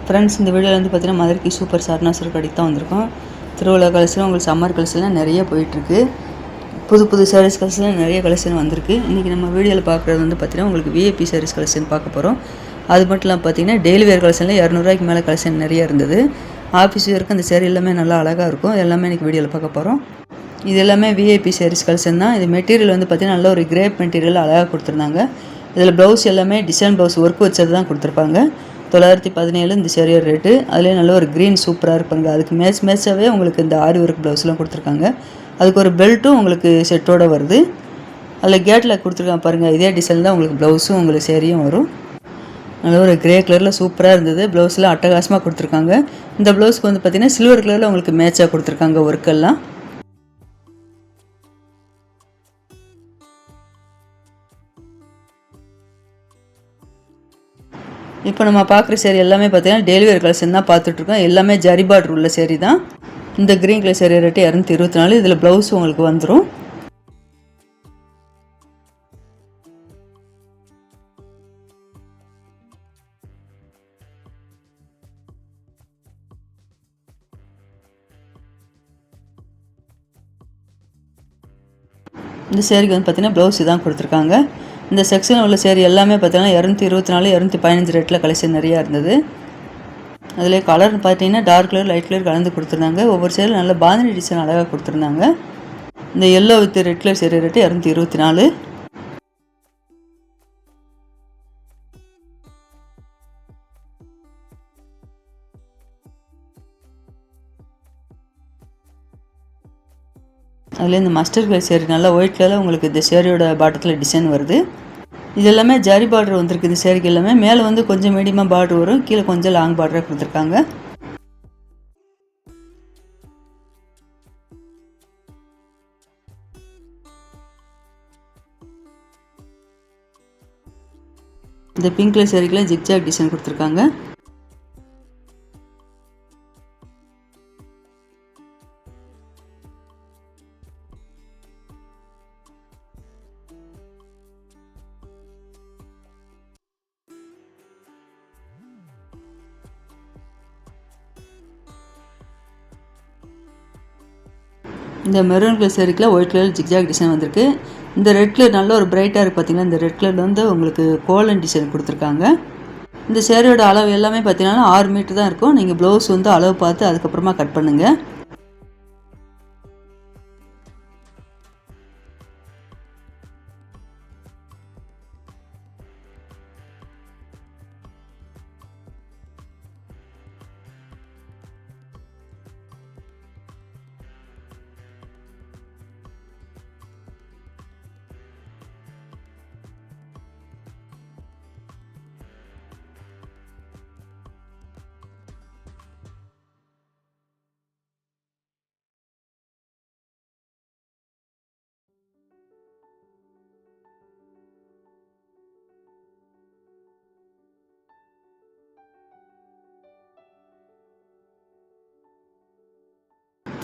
Friends, இந்த வீடியோவில் வந்து பார்த்தீங்கன்னா மதுரைக்கு சூப்பர் சரணாசுர கடைக்கு தான் வந்திருக்கோம். திருவிழா கலெக்ஷன் உங்களுக்கு சம்மர் கலெக்ஷன்லாம் நிறைய போயிட்டுருக்கு. புது சாரீஸ் கலெக்ஷன்லாம் நிறைய கலெக்ஷன் வந்திருக்கு. இன்றைக்கி நம்ம வீடியோவில் பார்க்குறது வந்து பார்த்தீங்கன்னா உங்களுக்கு விஐபி சாரீஸ் கலெக்ஷன் பார்க்க போகிறோம். அது மட்டும் இல்லாமல் பார்த்தீங்கன்னா டெய்லி வேர் கலெக்ஷனில் 200 மேலே கலெக்ஷன் நிறைய இருந்தது. ஆஃபீஸ் வேருக்கு அந்த சேரீ எல்லாமே நல்லா அழகாக இருக்கும். எல்லாமே இன்றைக்கி வீடியோவில் பார்க்க போகிறோம். இது எல்லாமே விஐபி சாரீஸ் கலெக்ஷன் தான். இது மெட்டீரியல் வந்து பார்த்திங்கன்னா நல்ல ஒரு கிரேப் மெட்டீரியல் அழகாக கொடுத்துருந்தாங்க. இதில் ப்ளவுஸ் எல்லாமே டிசைன் ப்ளவுஸ் ஒர்க் வச்சது தான் கொடுத்துருப்பாங்க. 917 இந்த சேரீயோட ரேட்டு. அதிலே நல்ல ஒரு க்ரீன் சூப்பராக இருப்பாங்க. அதுக்கு மேட்சாகவே உங்களுக்கு இந்த ஆரி ஒர்க் ப்ளவுஸ்லாம் கொடுத்துருக்காங்க. அதுக்கு ஒரு பெல்ட்டும் உங்களுக்கு செட்டோடு வருது. அதில் கேட்டில் கொடுத்துருக்காங்க பாருங்கள். இதே டிசைன் தான் உங்களுக்கு ப்ளவுஸும் உங்களுக்கு சேரீயும் வரும். நல்ல ஒரு கிரே கலரில் சூப்பராக இருந்தது. ப்ளவுஸ்லாம் அட்டகாசமாக கொடுத்துருக்காங்க. இந்த ப்ளவுஸ்க்கு வந்து பார்த்திங்கன்னா சில்வர் கலரில் உங்களுக்கு மேட்சாக கொடுத்துருக்காங்க ஒர்க்கெல்லாம். இப்போ நம்ம பார்க்குற சேரீ எல்லாமே பார்த்தீங்கன்னா டெய்லி வேர் கலெக்ஷன் தான் பார்த்துட்ருக்கோம். எல்லாமே ஜரி பார்டர் உள்ள சேரீ தான். இந்த க்ரீன் கலர் சேரீ ரேட்டு 224. இதில் ப்ளவுஸ் உங்களுக்கு வந்துடும். இந்த சேரீக்கு வந்து பார்த்திங்கன்னா ப்ளவுஸ் தான் கொடுத்துருக்காங்க. இந்த செக்ஷன் உள்ள சேரீ எல்லாமே பார்த்தீங்கன்னா 224, 215 ரேட்டில் கலெக்ஷன் நிறையா இருந்தது. அதில் கலர் பார்த்தீங்கன்னா டார்க் கலர், லைட் கலர் கலந்து கொடுத்துருந்தாங்க. ஒவ்வொரு சேரீ நல்ல பாந்தினி டிசைன் அழகாக கொடுத்துருந்தாங்க. இந்த yellow with red colour sari rate 224. அதில் இந்த மஸ்டர்ட் கலர் சேரீ நல்லா ஒயிட் கலரில் உங்களுக்கு இந்த சேரீயோட பாட்டத்தில் டிசைன் வருது. இது எல்லாமே ஜரி பார்டர் வந்திருக்கு. இந்த சேரீக்கு எல்லாமே மேலே வந்து கொஞ்சம் மீடியமாக பார்டர் வரும், கீழே கொஞ்சம் லாங் பார்டராக கொடுத்துருக்காங்க. இந்த பிங்க் கலர் சேரீக்கெலாம் ஜிக்ஜாக் டிசைன் கொடுத்துருக்காங்க. இந்த மெரூன் கலர் சேரீக்கில் ஒயிட் கலர் ஜிக்ஜாக் டிசைன் வந்திருக்கு. இந்த ரெட் கலர் நல்ல ஒரு பிரைட்டாக இருக்குது பார்த்தீங்கன்னா. இந்த ரெட் கலரில் வந்து உங்களுக்கு கோலன் டிசைன் கொடுத்துருக்காங்க. இந்த சேரீயோட அளவு எல்லாமே பார்த்தீங்கன்னா 6 மீட்டர் தான் இருக்கும். நீங்கள் ப்ளவுஸ் வந்து அளவு பார்த்து அதுக்கப்புறமா கட் பண்ணுங்கள்.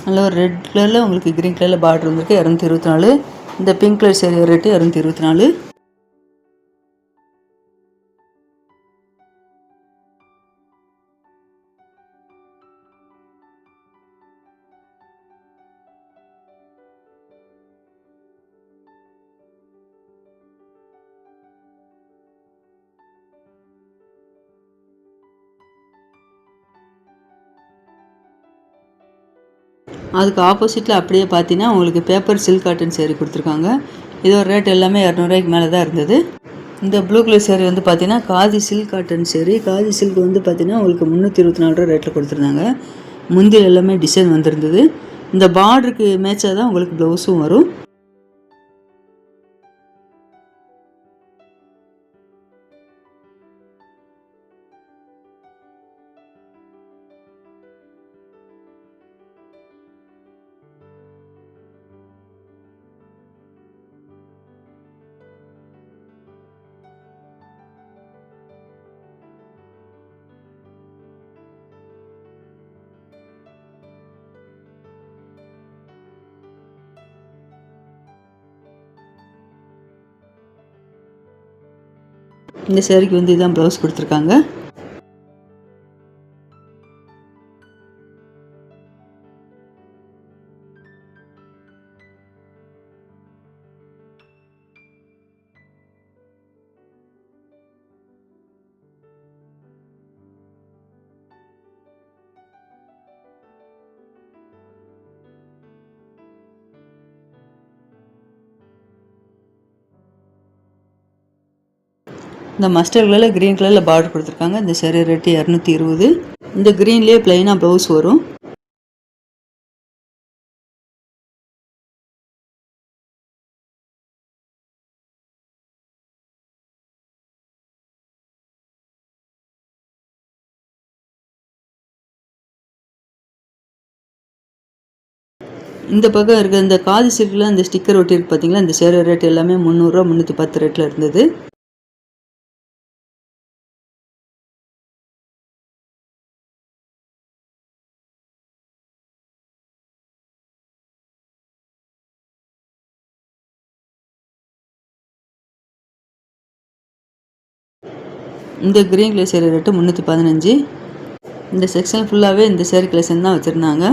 நல்ல ஒரு ரெட் கலரில் உங்களுக்கு க்ரீன் கலரில் பார்டர் வந்திருக்கு. 224. இந்த பிங்க் கலர் சேரீ ரேட்டு 224. அதுக்கு ஆப்போசிட்டில் அப்படியே பார்த்தீங்கன்னா உங்களுக்கு பேப்பர் சில்க் காட்டன் சேரீ கொடுத்துருக்காங்க. இதோட ரேட் எல்லாமே 200 மேலே தான் இருந்தது. இந்த ப்ளூ கலர் சேரீ வந்து பார்த்தீங்கன்னா khadi silk cotton sari. Khadi silk வந்து பார்த்தீங்கன்னா உங்களுக்கு 324 ரேட்டில் கொடுத்துருந்தாங்க. முந்தில் எல்லாமே டிசைன் வந்திருந்தது. இந்த பார்டருக்கு மேட்சாக தான் உங்களுக்கு ப்ளவுஸும் வரும். இந்த சேரீக்கு வந்து இதான் ப்ளவுஸ் கொடுத்துருக்காங்க. இந்த மஸ்டர்ட் கலரில் க்ரீன் கலரில் பார்டர் கொடுத்துருக்காங்க. இந்த சேரீ ரேட்டு 220. இந்த க்ரீன்லேயே ப்ளைனாக ப்ளவுஸ் வரும். இந்த பக்கம் இருக்க இந்த காது சில்கில் இந்த ஸ்டிக்கர் ஒட்டியிருக்கு பார்த்தீங்களா, இந்த சேரீ ரேட் எல்லாமே 300 310 ரேட்டில் இருந்தது. இந்த க்ரீன் கலர் சேரீ ரேட்டு 315. இந்த செக்ஷன் ஃபுல்லாகவே இந்த சேரீ கலெக்ஷன் தான் வச்சுருந்தாங்க.